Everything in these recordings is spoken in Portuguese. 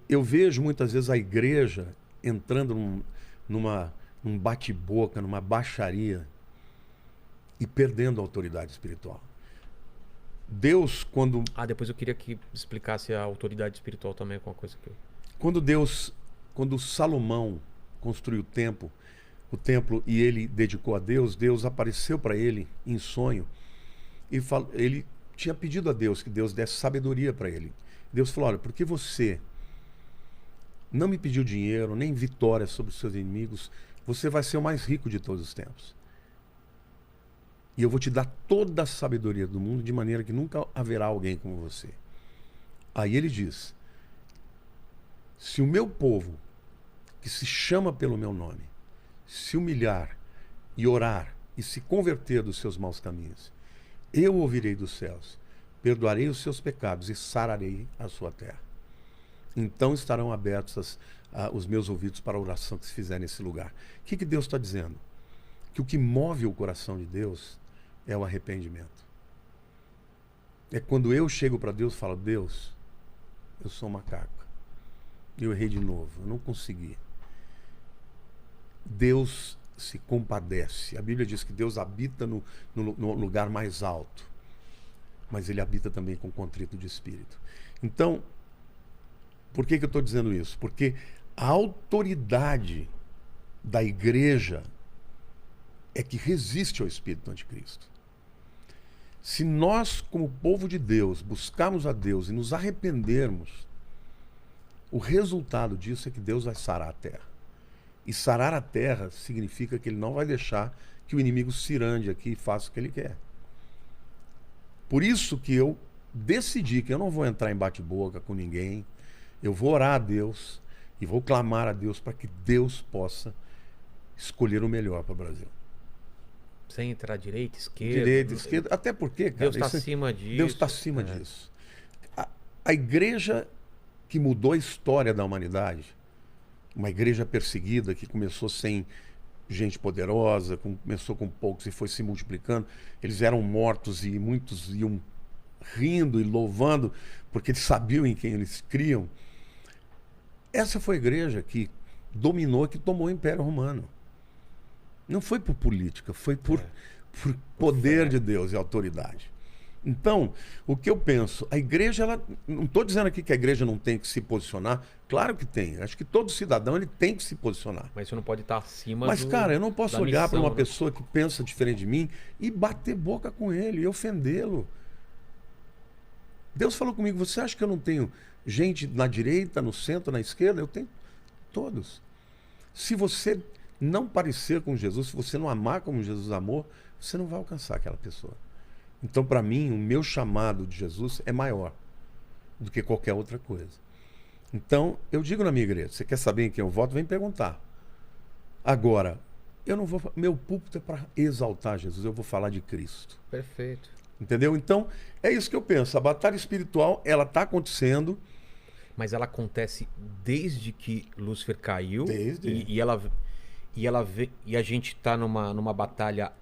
eu vejo muitas vezes a igreja entrando num bate-boca, numa baixaria e perdendo a autoridade espiritual. Deus, Depois eu queria que explicasse a autoridade espiritual também com uma coisa que eu... quando Salomão construiu o templo e ele dedicou a Deus, Deus apareceu para ele em sonho e ele tinha pedido a Deus que Deus desse sabedoria para ele. Deus falou: olha, porque você não me pediu dinheiro, nem vitória sobre os seus inimigos, você vai ser o mais rico de todos os tempos. E eu vou te dar toda a sabedoria do mundo, de maneira que nunca haverá alguém como você. Aí ele diz: se o meu povo, que se chama pelo meu nome, se humilhar e orar e se converter dos seus maus caminhos, eu ouvirei dos céus, perdoarei os seus pecados e sararei a sua terra. Então estarão abertos os meus ouvidos para a oração que se fizer nesse lugar. O que Deus está dizendo? Que o que move o coração de Deus é o arrependimento. É quando eu chego para Deus e falo: Deus, eu sou macaco, eu errei de novo, eu não consegui. Deus se compadece. A Bíblia diz que Deus habita no lugar mais alto, mas Ele habita também com contrito de espírito. Então, por que eu estou dizendo isso? Porque a autoridade da igreja é que resiste ao espírito do anticristo. Se nós, como povo de Deus, buscarmos a Deus e nos arrependermos, o resultado disso é que Deus vai sarar a terra. E sarar a terra significa que Ele não vai deixar que o inimigo cirande aqui e faça o que ele quer. Por isso que eu decidi que eu não vou entrar em bate-boca com ninguém. Eu vou orar a Deus e vou clamar a Deus para que Deus possa escolher o melhor para o Brasil. Sem entrar direita, esquerda. Direita, esquerda. Até porque, cara, Deus está acima disso. Deus está acima disso. A igreja que mudou a história da humanidade, uma igreja perseguida que começou sem gente poderosa, começou com poucos e foi se multiplicando. Eles eram mortos e muitos iam rindo e louvando porque eles sabiam em quem eles criam. Essa foi a igreja que dominou, que tomou o Império Romano. Não foi por política, foi por poder de Deus e autoridade. Então, o que eu penso, a igreja, não estou dizendo aqui que a igreja não tem que se posicionar, claro que tem. Acho que todo cidadão ele tem que se posicionar. Mas você não pode estar acima Mas, cara, eu não posso olhar para uma né? pessoa que pensa diferente de mim e bater boca com ele e ofendê-lo. Deus falou comigo: você acha que eu não tenho gente na direita, no centro, na esquerda? Eu tenho todos. Se você não parecer com Jesus, se você não amar como Jesus amou, você não vai alcançar aquela pessoa. Então, para mim, o meu chamado de Jesus é maior do que qualquer outra coisa. Então, eu digo na minha igreja: você quer saber em quem eu voto? Vem perguntar. Agora, eu não vou. Meu púlpito é para exaltar Jesus, eu vou falar de Cristo. Perfeito. Entendeu? Então, é isso que eu penso. A batalha espiritual, ela está acontecendo. Mas ela acontece desde que Lúcifer caiu. Desde. E a gente está numa batalha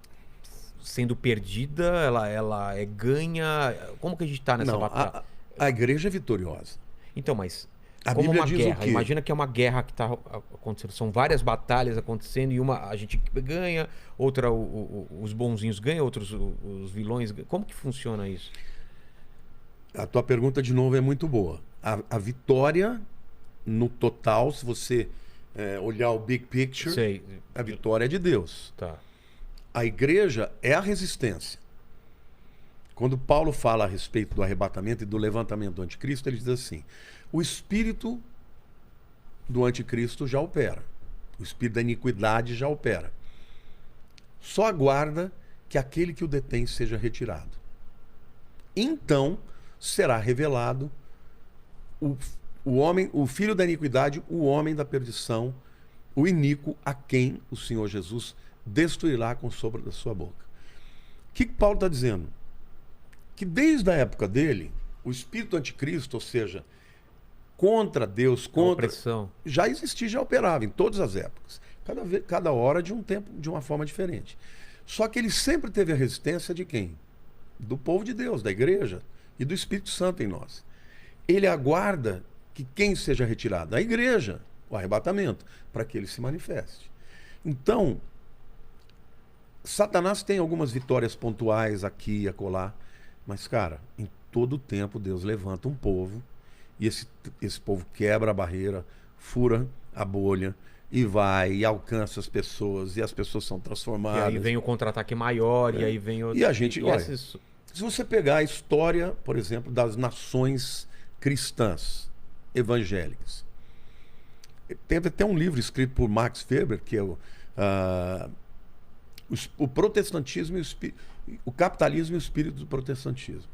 sendo perdida, ela é ganha. Como que a gente está nessa batalha? A igreja é vitoriosa. Então, mas A como Bíblia uma diz guerra. o quê? Imagina que é uma guerra que está acontecendo. São várias batalhas acontecendo e uma a gente ganha, outra os bonzinhos ganham, outros os vilões ganham. Como que funciona isso? A tua pergunta, de novo, é muito boa. A vitória, no total, se você olhar o big picture, Sei. a vitória é de Deus. Tá. A igreja é a resistência. Quando Paulo fala a respeito do arrebatamento e do levantamento do anticristo, ele diz assim: o espírito do anticristo já opera. O espírito da iniquidade já opera. Só aguarda que aquele que o detém seja retirado. Então será revelado o homem, o filho da iniquidade, o homem da perdição, o iníquo, a quem o Senhor Jesus destruirá com o sopro da sua boca. O que Paulo está dizendo? Que desde a época dele, o espírito anticristo, ou seja, contra Deus, contra... opressão. Já existia, já operava em todas as épocas. Cada hora de um tempo, de uma forma diferente. Só que ele sempre teve a resistência de quem? Do povo de Deus, da igreja e do Espírito Santo em nós. Ele aguarda que quem seja retirado? A igreja, o arrebatamento, para que ele se manifeste. Então, Satanás tem algumas vitórias pontuais aqui e acolá, mas, cara, em todo tempo Deus levanta um povo e esse povo quebra a barreira, fura a bolha e vai e alcança as pessoas e as pessoas são E transformadas. aí vem o contra-ataque maior, e aí vem o... E a gente, olha, esses... se você pegar a história, por exemplo, das nações cristãs evangélicas, teve até um livro escrito por Max Weber, que é o protestantismo e o capitalismo e o espírito do protestantismo.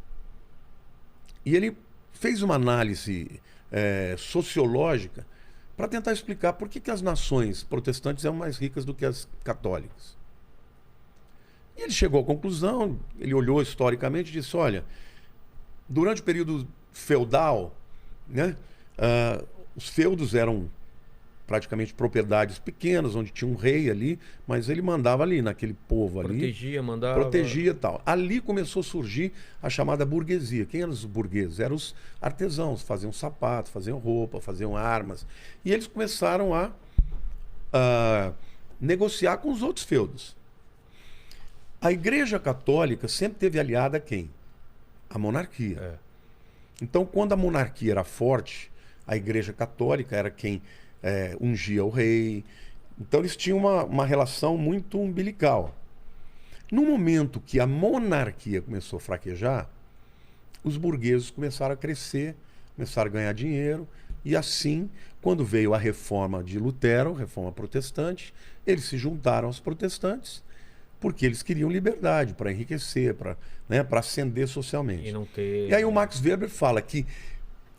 E ele fez uma análise sociológica para tentar explicar por que as nações protestantes são mais ricas do que as católicas. E ele chegou à conclusão, ele olhou historicamente e disse, olha, durante o período feudal, né, os feudos eram praticamente propriedades pequenas, onde tinha um rei ali, mas ele mandava ali, naquele povo ali. Protegia, mandava... Protegia e tal. Ali começou a surgir a chamada burguesia. Quem eram os burgueses? Eram os artesãos, faziam sapatos, faziam roupa, faziam armas. E eles começaram a negociar com os outros feudos. A Igreja Católica sempre teve aliada a quem? A monarquia. Então, quando a monarquia era forte, a Igreja Católica era quem ungia o rei. Então, eles tinham uma relação muito umbilical. No momento que a monarquia começou a fraquejar, os burgueses começaram a crescer, começaram a ganhar dinheiro, e assim, quando veio a reforma de Lutero, reforma protestante, eles se juntaram aos protestantes, porque eles queriam liberdade para enriquecer, para ascender socialmente. E não ter... E aí o Max Weber fala que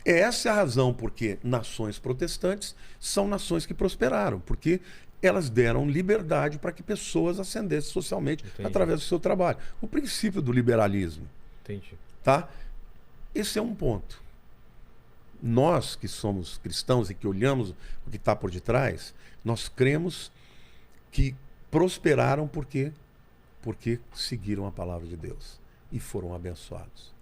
essa é a razão porque nações protestantes são nações que prosperaram, porque elas deram liberdade para que pessoas ascendessem socialmente através do seu trabalho. O princípio do liberalismo. Entendi. Tá? Esse é um ponto. Nós que somos cristãos e que olhamos o que está por detrás, nós cremos que prosperaram porque seguiram a palavra de Deus e foram abençoados.